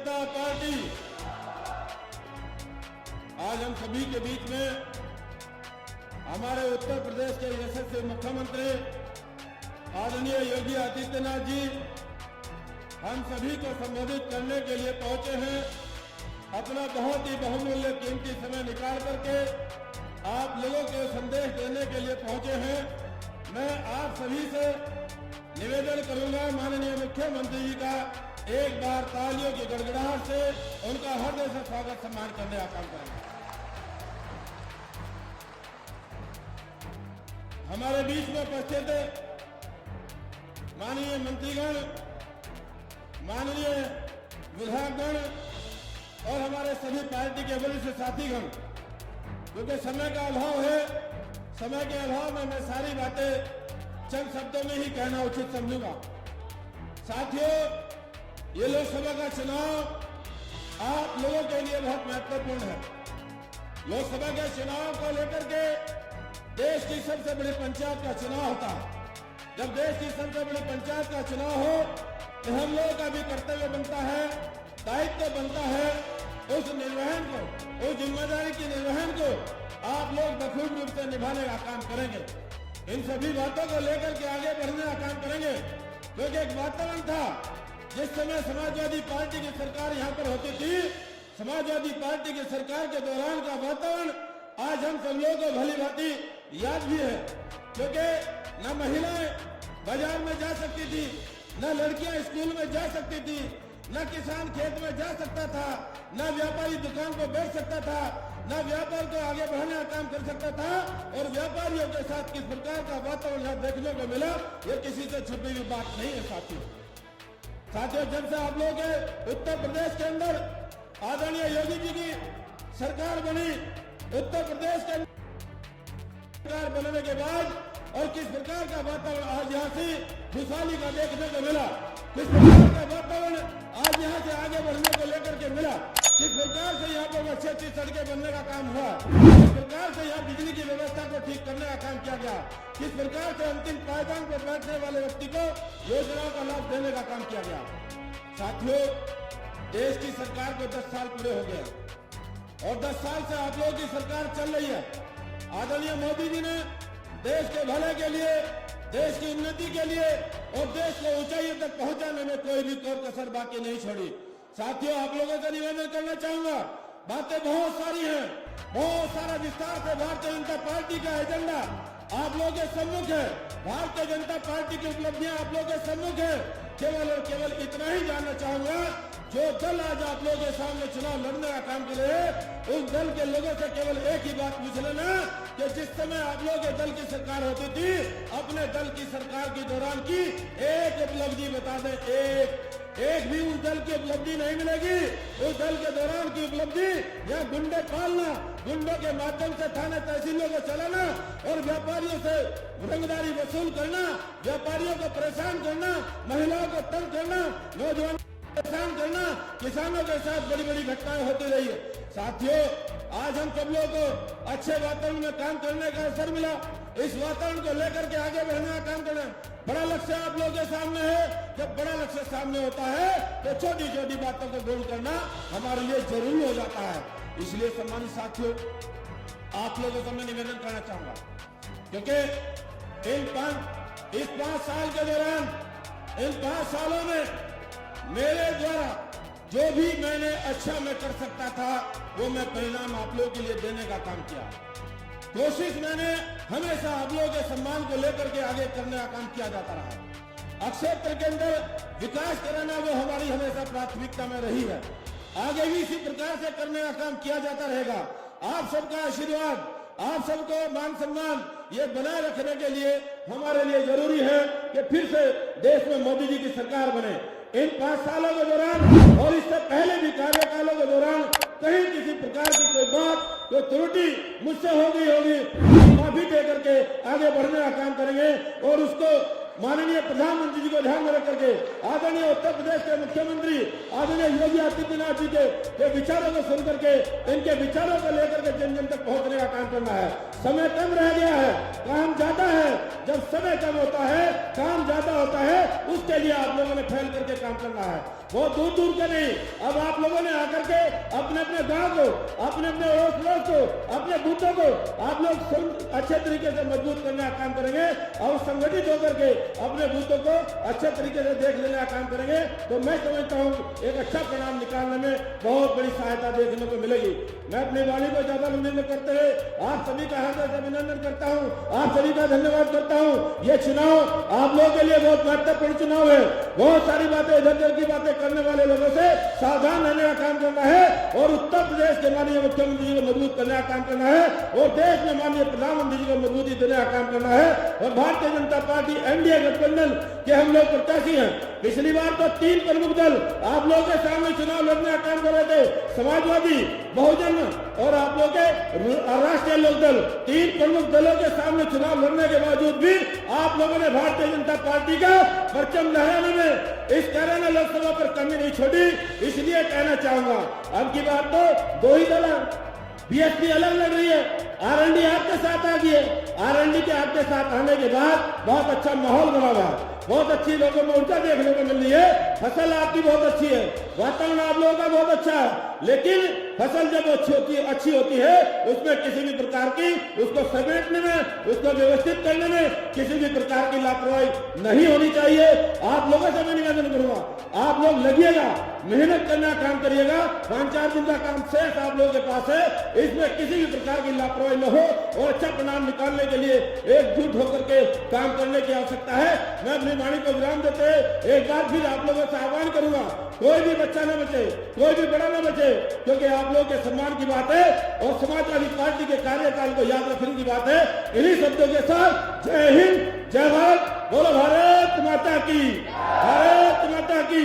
जनता party आज हम सभी के बीच में हमारे उत्तर प्रदेश के यशस्वी मुख्यमंत्री आदरणीय योगी आदित्यनाथ जी हम सभी को संबोधित करने के लिए पहुंचे हैं। अपना बहुत ही बहुमूल्य कीमती समय निकाल करके आप लोगों को संदेश देने के लिए पहुंचे हैं। मैं आप सभी से निवेदन करूंगा, माननीय मुख्यमंत्री जी का एक बार तालियों की गड़गड़ाहट से उनका हृदय से स्वागत सम्मान करने का काम करेंगे। हमारे बीच में उपस्थित माननीय मंत्रीगण, माननीय विधायकगण और हमारे सभी पार्टी के वरिष्ठ साथीगण, क्योंकि समय का अभाव है, समय के अभाव में मैं सारी बातें चंद शब्दों में ही कहना उचित समझूंगा। साथियों, ये लोकसभा का चुनाव आप लोगों के लिए बहुत महत्वपूर्ण है। लोकसभा के चुनाव को लेकर के देश की सबसे बड़ी पंचायत का चुनाव होता है। जब देश की सबसे बड़ी पंचायत का चुनाव हो तो हम लोगों का भी कर्तव्य बनता है, दायित्व बनता है, उस निर्वहन को, उस जिम्मेदारी की निर्वहन को आप लोग बखूबी रूप से निभाने का काम करेंगे। इन सभी बातों को लेकर के आगे बढ़ने का काम करेंगे, क्योंकि एक वातावरण था जिस समय समाजवादी पार्टी की सरकार यहाँ पर होती थी। समाजवादी पार्टी की सरकार के दौरान का वातावरण आज हम सब लोगों को भली भांति याद भी है, क्योंकि न महिलाएं बाजार में जा सकती थी, न लड़कियां स्कूल में जा सकती थी, न किसान खेत में जा सकता था, न व्यापारी दुकान पर बैठ सकता था, न व्यापार को आगे बढ़ाने का काम कर सकता था। और व्यापारियों के साथ किस प्रकार का वातावरण यहाँ देखने को मिला, ये किसी से छुपी हुई बात नहीं है। साथियों, जब से आप लोग उत्तर प्रदेश के अंदर आदरणीय योगी जी की सरकार बनी, उत्तर प्रदेश के सरकार बनने के बाद और किस प्रकार का वातावरण आज यहाँ से खुशहाली का देखने को मिला, किस प्रकार का वातावरण आज यहाँ से आगे बढ़ने को लेकर के मिला, किस प्रकार से यहाँ पर अच्छी अच्छी सड़कें बनने का काम हुआ, किस प्रकार से यहाँ बिजली की व्यवस्था को ठीक करने का काम किया गया, किस प्रकार से अंतिम पायदान पर बैठने वाले व्यक्ति को योजनाओं का लाभ देने का काम किया गया। साथियों, देश की सरकार को 10 साल पूरे हो गए और 10 साल से आप लोगों की सरकार चल रही है। आदरणीय मोदी जी ने देश के भले के लिए, देश की उन्नति के लिए और देश को ऊंचाइयों तक पहुंचाने में कोई भी कोर कसर बाकी नहीं छोड़ी। साथियों, आप लोगों से निवेदन करना चाहूंगा, बातें बहुत सारी हैं, बहुत सारा विस्तार से भारतीय जनता पार्टी का एजेंडा आप लोगों के सम्मुख है, भारतीय जनता पार्टी की उपलब्धियां आप लोगों के सम्मुख है। केवल और केवल इतना ही जानना चाहूंगा, जो दल आज आप लोगों के सामने चुनाव लड़ने का काम करे, उस दल के लोगों से केवल एक ही बात पूछ लेना कि जिस समय आप लोगों के दल की सरकार होती थी, अपने दल की सरकार के दौरान की एक उपलब्धि बता दें। एक भी उस दल की उपलब्धि नहीं मिलेगी। उस दल के दौरान की उपलब्धि या गुंडे पालना, गुंडों के माध्यम से थाने तहसीलों को चलाना और व्यापारियों से रंगदारी वसूल करना, व्यापारियों को परेशान करना, महिलाओं को तंग करना, नौजवान परेशान करना, किसानों के साथ बड़ी बड़ी घटनाएं होती रही है। साथियों, आज हम सब लोगों को अच्छे वातावरण में काम करने का अवसर मिला। इस वातावरण को लेकर के आगे बढ़ने का काम करना, बड़ा लक्ष्य आप लोगों के सामने है। जब बड़ा लक्ष्य सामने होता है तो छोटी छोटी बातों को दूर करना हमारे लिए जरूरी हो जाता है। इसलिए सम्मानित साथियों, आप लोगों को मैं निवेदन करना चाहूंगा, क्योंकि इस 5 साल के दौरान, इन 5 सालों में मेरे द्वारा जो भी मैंने अच्छा मैं कर सकता था, वो मैं परिणाम आप लोगों के लिए देने का काम किया। कोशिश मैंने हमेशा आप लोगों के सम्मान को लेकर के आगे करने का काम किया जाता रहा। क्षेत्र के अंदर विकास कराना वो हमारी हमेशा प्राथमिकता में रही है। आगे भी इसी प्रकार से करने का काम किया जाता रहेगा। आप सबका आशीर्वाद, आप सबको मान सम्मान ये बनाए रखने के लिए हमारे लिए जरूरी है कि फिर से देश में मोदी जी की सरकार बने। इन 5 सालों के दौरान और इससे पहले भी कार्यकालों के दौरान कहीं किसी प्रकार की कोई बात, कोई त्रुटि मुझसे होगी, माफी दे करके आगे बढ़ने का काम करेंगे और उसको माननीय प्रधानमंत्री जी को ध्यान में रख करके आदरणीय उत्तर प्रदेश के मुख्यमंत्री आदरणीय योगी आदित्यनाथ जी के विचारों को सुन करके इनके विचारों को लेकर के जन जन तक पहुंचने का काम करना है। समय कम रह गया है, काम ज्यादा है। जब समय कम होता है, काम ज्यादा होता है, उसके लिए आप लोगों ने फैल करके काम करना है। बहुत दूर दूर के नहीं, अब आप लोगों ने आकर के अपने अपने गांव को, अपने अपने अड़ोस पड़ोस को, अपने बूथों को आप लोग अच्छे तरीके से मजबूत करने का काम करेंगे और संगठित होकर के अपने बूथों को अच्छे तरीके से देख लेने का काम करेंगे तो मैं समझता हूँ एक अच्छा परिणाम निकालने में बहुत बड़ी सहायता देखने को मिलेगी। मैं अपनी वाणी को ज्यादा लंबी न करते हुए आप सभी का हार्दिक अभिनंदन करता हूँ, आप सभी का धन्यवाद करता हूँ। ये चुनाव आप लोगों के लिए बहुत महत्वपूर्ण चुनाव है। बहुत सारी बातें इधर उधर की बातें करने वाले लोगों से सावधान रहने का काम करना है और उत्तर प्रदेश के माननीय मुख्यमंत्री जी को मजबूत करने का काम करना है और देश में माननीय प्रधानमंत्री जी को मजबूती देने का काम करना है। और भारतीय जनता पार्टी एनडीए गठबंधन के हम लोग प्रत्याशी हैं। पिछली बार तो 3 प्रमुख दल आप लोगों के सामने चुनाव लड़ने का काम कर रहे थे, समाजवादी, बहुजन और आप लोग के राष्ट्रीय लोकदल। 3 प्रमुख दलों के सामने चुनाव लड़ने के बावजूद भी आप लोगों ने भारतीय जनता पार्टी का परचम लहराने में इस कैराना लोकसभा पर कमी नहीं छोड़ी। इसलिए कहना चाहूंगा अब की बात तो 2 ही दल है, बीएसपी अलग लड़ रही है, आरएनडी आपके साथ आ गई है। आरएनडी के आपके साथ आने के बाद बहुत अच्छा माहौल बना हुआ है, बहुत अच्छी लोगों में ऊर्जा देखने को मिल रही है, फसल आपकी बहुत अच्छी है, वातावरण आप लोगों का बहुत अच्छा है। लेकिन फसल जब अच्छी होती है उसमें किसी भी प्रकार की उसको समेटने में, उसको व्यवस्थित करने में किसी भी प्रकार की लापरवाही नहीं होनी चाहिए। आप लोगों से मैं निवेदन करूंगा, आप लोग लगिएगा, मेहनत करना काम करिएगा। 5-4 दिन का काम शेष आप लोगों के पास है, इसमें किसी भी प्रकार की लापरवाही न हो और अच्छा परिणाम निकालने के लिए एकजुट होकर के काम करने की आवश्यकता है। मैं अपनी वाणी को विराम देते एक बार फिर आप लोगों से आह्वान करूंगा, कोई भी बच्चा न बचे, कोई भी बड़ा न बचे, क्योंकि आप लोगों के सम्मान की बात है और समाजवादी पार्टी के कार्यकाल को याद रखने की बात है। इन्हीं शब्दों के साथ जय हिंद, जय भारत, बोलो भारत माता की, भारत माता की।